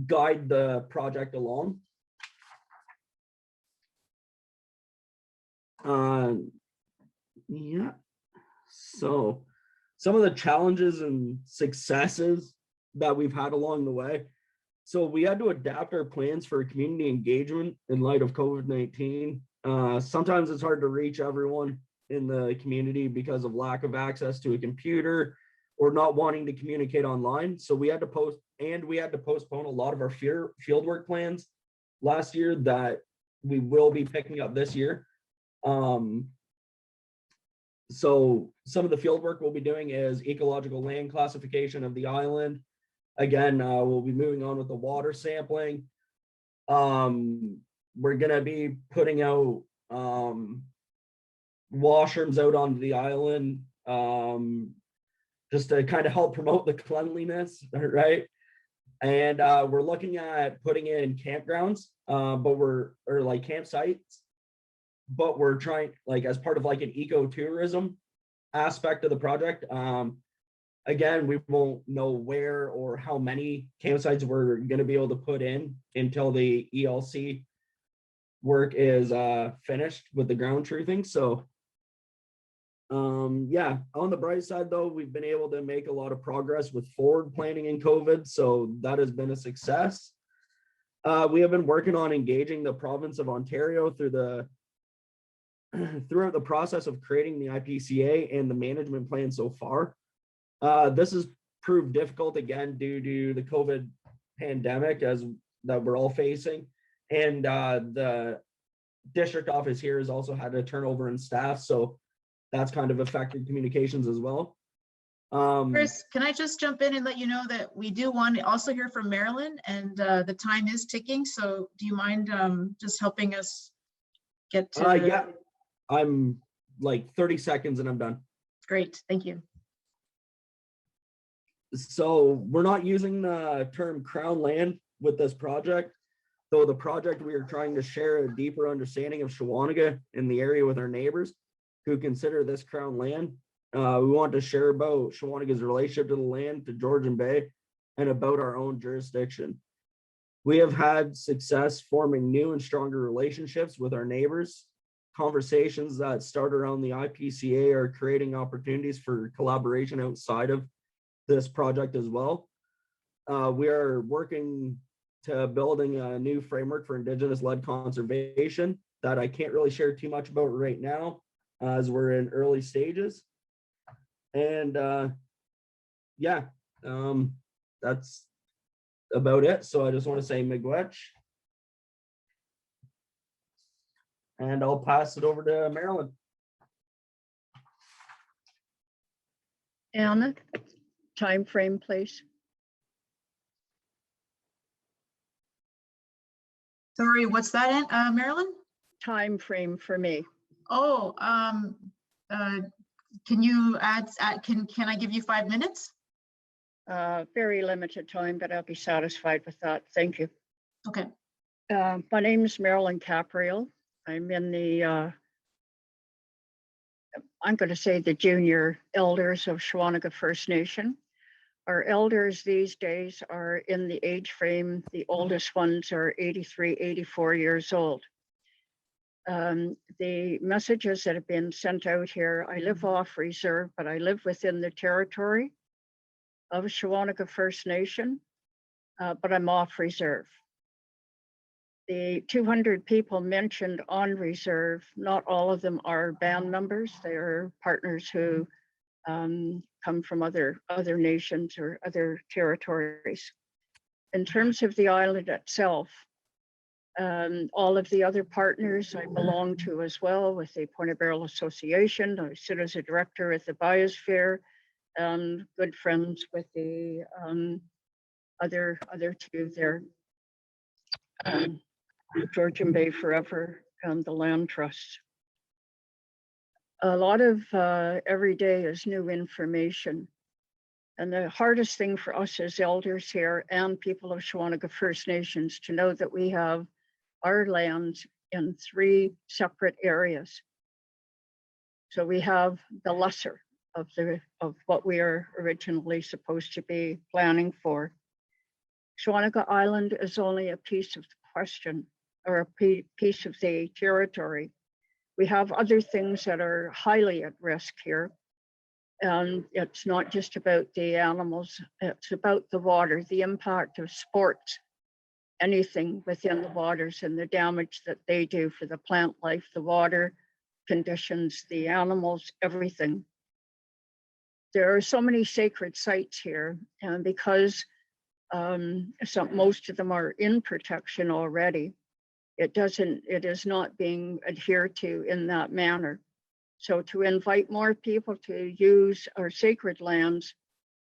guide the project along. Yeah, so some of the challenges and successes that we've had along the way. So we had to adapt our plans for community engagement in light of COVID-19. Sometimes it's hard to reach everyone in the community because of lack of access to a computer or not wanting to communicate online. So we had to postpone a lot of our fieldwork plans last year that we will be picking up this year. So some of the field work we'll be doing is ecological land classification of the island. Again, we'll be moving on with the water sampling. We're gonna be putting out washrooms out onto the island, just to kind of help promote the cleanliness, right? And we're looking at putting in campgrounds, or like campsites, but we're trying, like, as part of like an ecotourism aspect of the project. Again, we won't know where or how many campsites we're going to be able to put in until the ELC work is finished with the ground truthing. So yeah, on the bright side though, we've been able to make a lot of progress with forward planning in COVID. So that has been a success. We have been working on engaging the province of Ontario throughout the process of creating the IPCA and the management plan so far. This has proved difficult again due to the COVID pandemic that we're all facing. And the district office here has also had a turnover in staff. So that's kind of affected communications as well. Chris, can I just jump in and let you know that we do want to also hear from Marilyn, and the time is ticking. So do you mind just helping us get to? Yeah, I'm like 30 seconds and I'm done. Great, thank you. So we're not using the term crown land with this project, though the project we are trying to share a deeper understanding of Shawanaga in the area with our neighbors who consider this crown land. We want to share about Shawanaga's relationship to the land, to Georgian Bay, and about our own jurisdiction. We have had success forming new and stronger relationships with our neighbors. Conversations that start around the IPCA are creating opportunities for collaboration outside of this project as well. We are working to building a new framework for Indigenous-led conservation that I can't really share too much about right now, as we're in early stages. And yeah, that's about it. So I just want to say miigwech. And I'll pass it over to Marilyn. Anna, time frame, please. Sorry, what's that, Marilyn? Time frame for me. Oh, can you add, can I give you 5 minutes? Very limited time, but I'll be satisfied with that. Thank you. Okay. My name is Marilyn Capreol. I'm in the, I'm going to say the junior elders of Shawanaga First Nation. Our elders these days are in the age frame. The oldest ones are 83, 84 years old. The messages that have been sent out here, I live off reserve, but I live within the territory of Shawanaga First Nation, but I'm off reserve. The 200 people mentioned on reserve, not all of them are band members. They are partners who come from other nations or other territories. In terms of the island itself, all of the other partners I belong to as well with the Point of Barrel Association. I sit as a director at the Biosphere, and good friends with the other two there, Georgian Bay Forever and the Land Trust. A lot of every day is new information. And the hardest thing for us as elders here and people of Shawanaga First Nations to know that we have our lands in 3 separate areas. So we have the lesser of what we are originally supposed to be planning for. Shawanaga Island is only a piece of the question, or a piece of the territory. We have other things that are highly at risk here. And it's not just about the animals, it's about the water, the impact of sports, anything within the waters and the damage that they do for the plant life, the water conditions, the animals, everything. There are so many sacred sites here, and because most of them are in protection already, it is not being adhered to in that manner. So to invite more people to use our sacred lands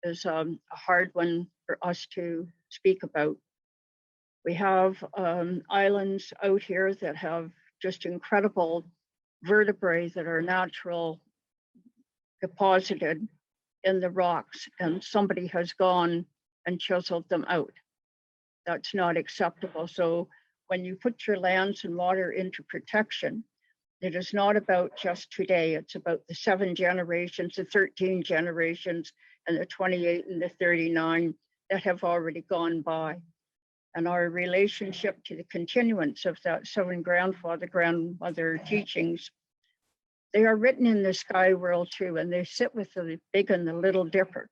is a hard one for us to speak about. We have islands out here that have just incredible vertebrae that are natural deposited in the rocks, and somebody has gone and chiseled them out. That's not acceptable. So when you put your lands and water into protection, it is not about just today. It's about the 7 generations, the 13 generations, and the 28 and the 39 that have already gone by. And our relationship to the continuance of that 7 grandmother teachings, they are written in the sky world too, and they sit with the big and the little dipper.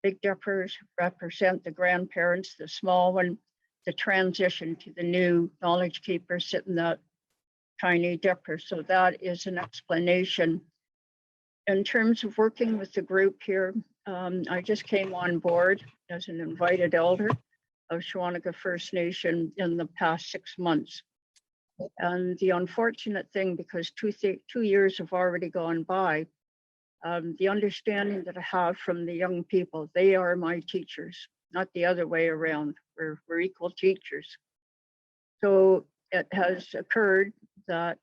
Big dippers represent the grandparents, the small one, the transition to the new knowledge keeper sit in that tiny dipper. So that is an explanation. In terms of working with the group here, I just came on board as an invited elder of Shawanaga First Nation in the past 6 months. And the unfortunate thing, because 2 years have already gone by, the understanding that I have from the young people, they are my teachers, not the other way around. We're equal teachers. So it has occurred that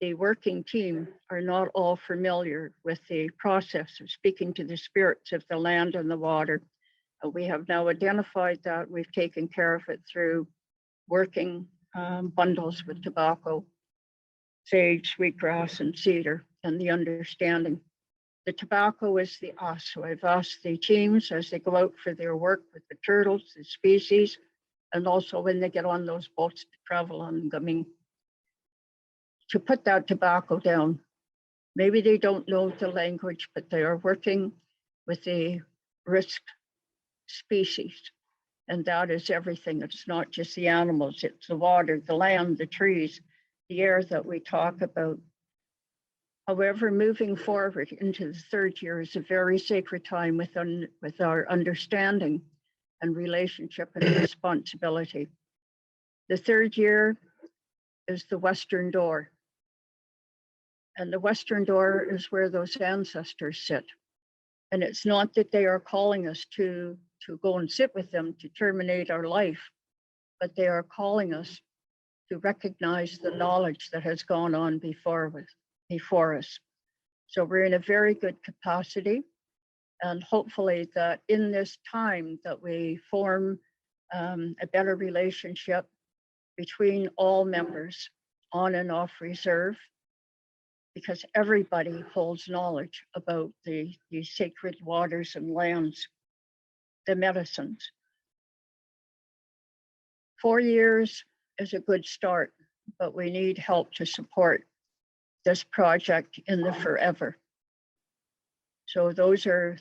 the working team are not all familiar with the process of speaking to the spirits of the land and the water. We have now identified that. We've taken care of it through working bundles with tobacco, sage, sweetgrass, and cedar, and the understanding. The tobacco is the us. So I've asked the teams as they go out for their work with the turtles, the species, and also when they get on those boats to travel on Gaming, to put that tobacco down. Maybe they don't know the language, but they are working with the risk species. And that is everything. It's not just the animals, it's the water, the land, the trees, the air that we talk about. However, moving forward into the 3rd year is a very sacred time with our understanding and relationship and responsibility. The 3rd year is the Western Door. And the Western Door is where those ancestors sit. And it's not that they are calling us to go and sit with them to terminate our life, but they are calling us to recognize the knowledge that has gone on before us. So we're in a very good capacity, and hopefully that in this time that we form a better relationship between all members on and off reserve, because everybody holds knowledge about the sacred waters and lands, the medicines. 4 years is a good start, but we need help to support this project in the forever. So those are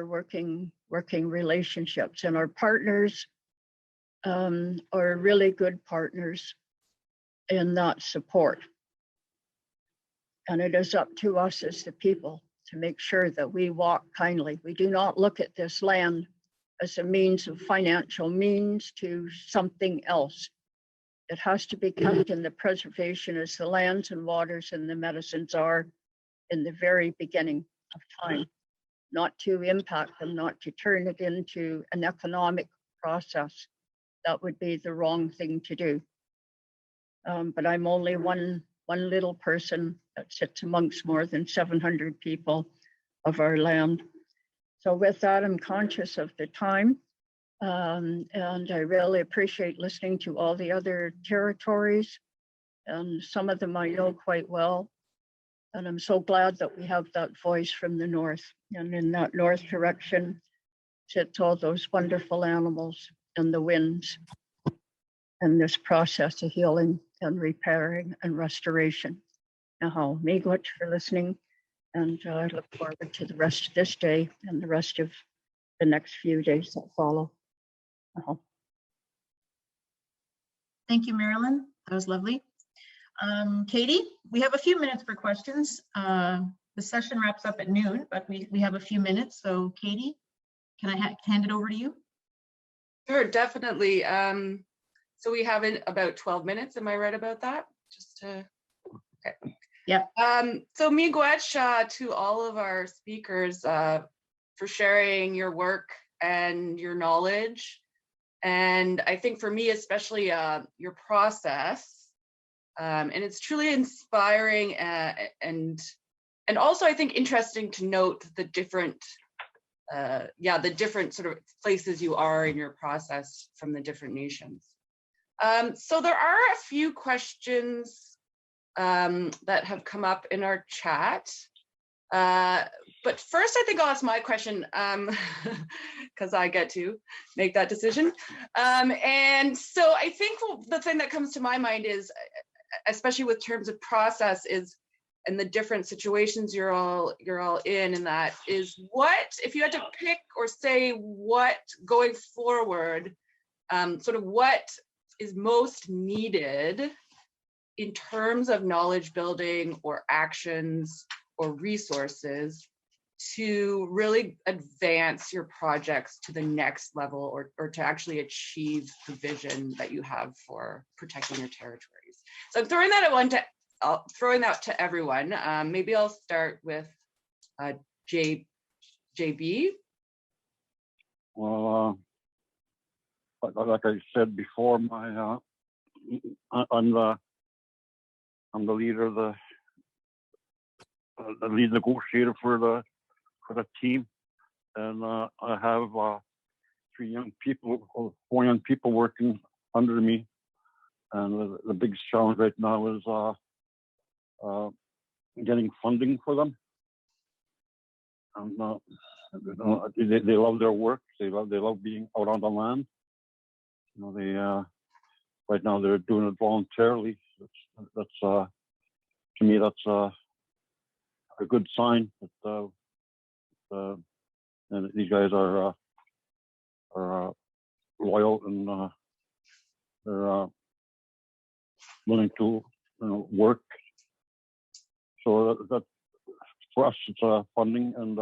working relationships, and our partners are really good partners in that support. And it is up to us as the people to make sure that we walk kindly. We do not look at this land as a means of financial means to something else. It has to be kept in the preservation as the lands and waters and the medicines are in the very beginning of time, not to impact them, not to turn it into an economic process. That would be the wrong thing to do. But I'm only one little person that sits amongst more than 700 people of our land. So with that, I'm conscious of the time. And I really appreciate listening to all the other territories. And some of them I know quite well. And I'm so glad that we have that voice from the north. And in that north direction sits all those wonderful animals and the winds and this process of healing and repairing and restoration. Now, miigwech for listening. And I look forward to the rest of this day and the rest of the next few days that follow. Thank you, Marilyn. That was lovely. Katie, we have a few minutes for questions. The session wraps up at noon, but we have a few minutes. So Katie, can I hand it over to you? Sure, definitely. So we have about 12 minutes. Am I right about that? Just to, okay. Yeah. So miigwech to all of our speakers for sharing your work and your knowledge. And I think for me, especially your process. And it's truly inspiring and also I think interesting to note the different, the different sort of places you are in your process from the different nations. So there are a few questions that have come up in our chat. But first, I think I'll ask my question because I get to make that decision. And so I think the thing that comes to my mind is, especially with terms of process, is and the different situations you're all in, and that is, what if you had to pick or say what going forward, sort of what is most needed in terms of knowledge building or actions or resources to really advance your projects to the next level or to actually achieve the vision that you have for protecting your territories. So I'm throwing that to everyone. Maybe I'll start with JB. Well, like I said before, I'm the leader of the lead negotiator for the team, and I have 4 young people working under me, and the big challenge right now is getting funding for them. And they love their work. They love being out on the land. You know, they right now they're doing it voluntarily. That's to me, that's a good sign that and these guys are loyal and they're willing to work. So that for us, it's funding, and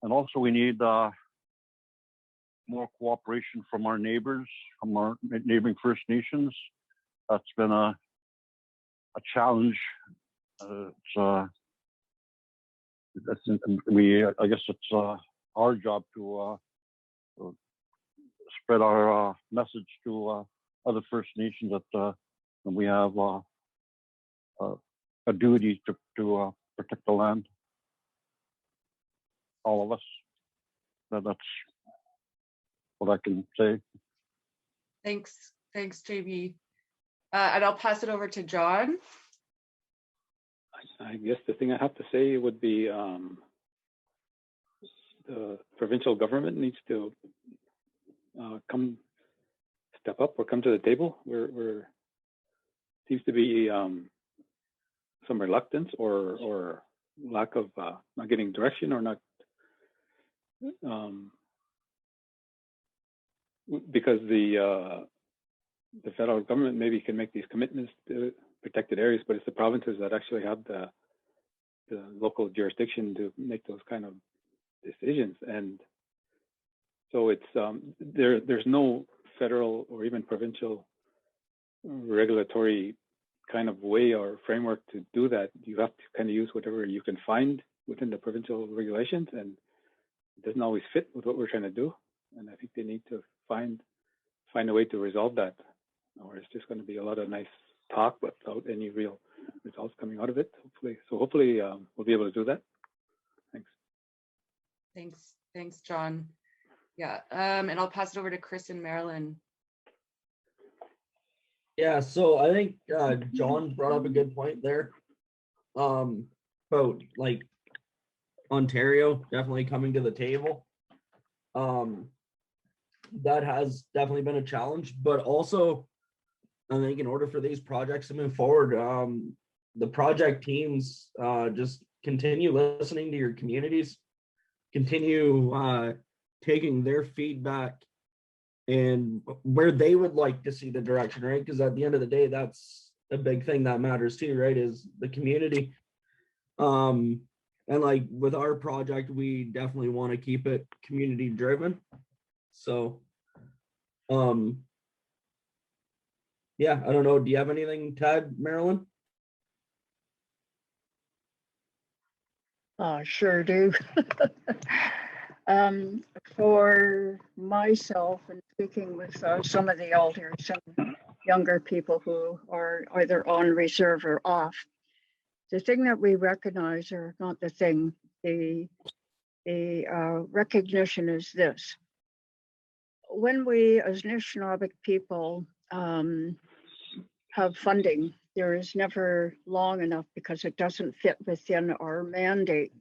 also we need more cooperation from our neighbors, from our neighboring First Nations. That's been a challenge. I guess it's our job to spread our message to other First Nations that we have a duty to protect the land. All of us. That's what I can say. Thanks, JB. And I'll pass it over to John. I guess the thing I have to say would be the provincial government needs to step up or come to the table. Where seems to be some reluctance or lack of not getting direction or not because the federal government maybe can make these commitments to protected areas, but it's the provinces that actually have the local jurisdiction to make those kind of decisions. And so it's there's no federal or even provincial regulatory kind of way or framework to do that. You have to kind of use whatever you can find within the provincial regulations, and it doesn't always fit with what we're trying to do. And I think they need to find a way to resolve that, or it's just going to be a lot of nice talk without any real results coming out of it. Hopefully we'll be able to do that. Thanks. Thanks, John. Yeah, and I'll pass it over to Chris and Marilyn. Yeah, so I think John brought up a good point there. About like Ontario definitely coming to the table. That has definitely been a challenge, but also I think in order for these projects to move forward, the project teams just continue listening to your communities, continue taking their feedback and where they would like to see the direction, right? Because at the end of the day, that's a big thing that matters too, right? Is the community. And like with our project, we definitely want to keep it community driven. So, yeah, I don't know. Do you have anything to add, Marilyn? Sure do. For myself and speaking with some of the elders and younger people who are either on reserve or off, the thing that we recognize, or not the thing, the recognition is this. When we as Anishinaabe people have funding, there is never long enough because it doesn't fit within our mandate.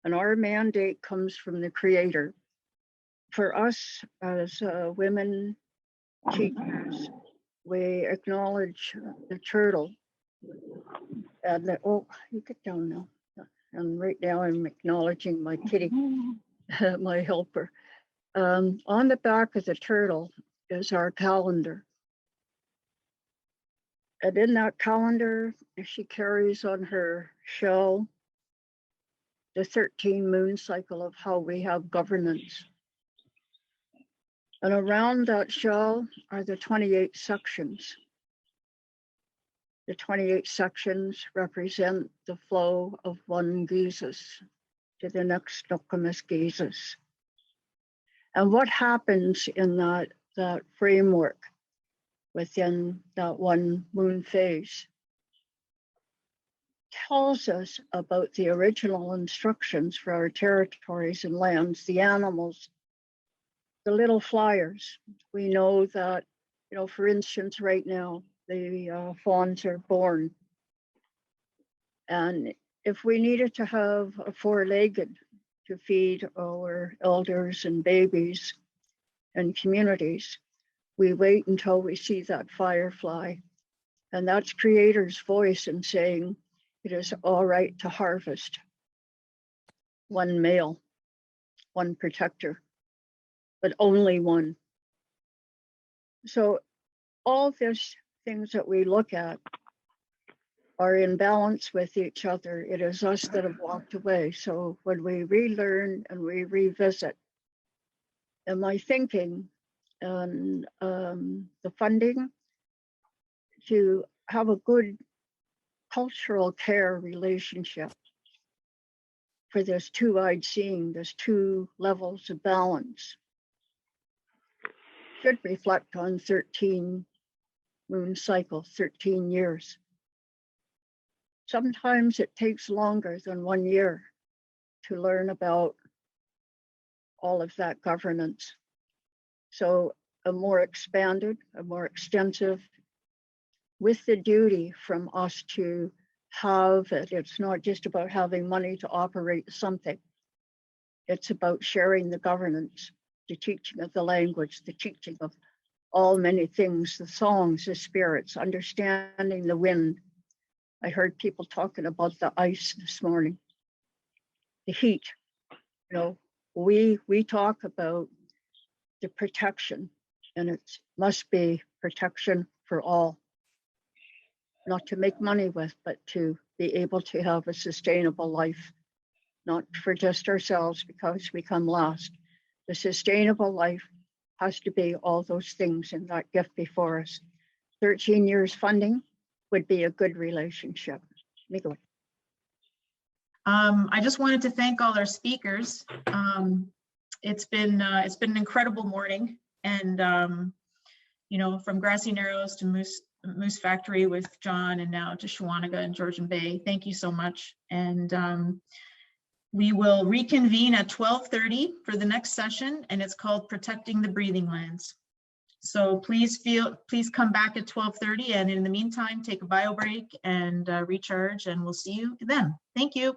And our mandate comes from the Creator. For us as women teachers, we acknowledge the turtle. And oh, you get down now. And right now I'm acknowledging my kitty, my helper. On the back of the turtle is our calendar. And in that calendar, she carries on her shell the 13 moon cycle of how we have governance. And around that shell are the 28 sections. The 28 sections represent the flow of one Jesus to the next Nokomis Jesus. And what happens in that framework within that one moon phase tells us about the original instructions for our territories and lands, the animals, the little flyers. We know that, you know, for instance, right now, the fawns are born. And if we needed to have a four-legged to feed our elders and babies and communities, we wait until we see that firefly. And that's Creator's voice in saying, it is all right to harvest one male, one protector, but only one. So all these things that we look at are in balance with each other. It is us that have walked away. So when we relearn and we revisit, and my thinking and the funding to have a good cultural care relationship for this two-eyed seeing, this two levels of balance, should reflect on 13 moon cycle, 13 years. Sometimes it takes longer than 1 year to learn about all of that governance. So a more expanded, a more extensive, with the duty from us to have it. It's not just about having money to operate something. It's about sharing the governance, the teaching of the language, the teaching of all many things, the songs, the spirits, understanding the wind. I heard people talking about the ice this morning, the heat. You know, we talk about the protection, and it must be protection for all. Not to make money with, but to be able to have a sustainable life, not for just ourselves because we come last. The sustainable life has to be all those things in that gift before us. 13 years funding would be a good relationship. I just wanted to thank all our speakers. It's been an incredible morning, and you know, from Grassy Narrows to Moose Factory with John, and now to Shawanaga and Georgian Bay. Thank you so much. And We will reconvene at 12:30 for the next session, and it's called Protecting the Breathing Lands. So please come back at 12:30, and in the meantime, take a bio break and recharge, and we'll see you then. Thank you.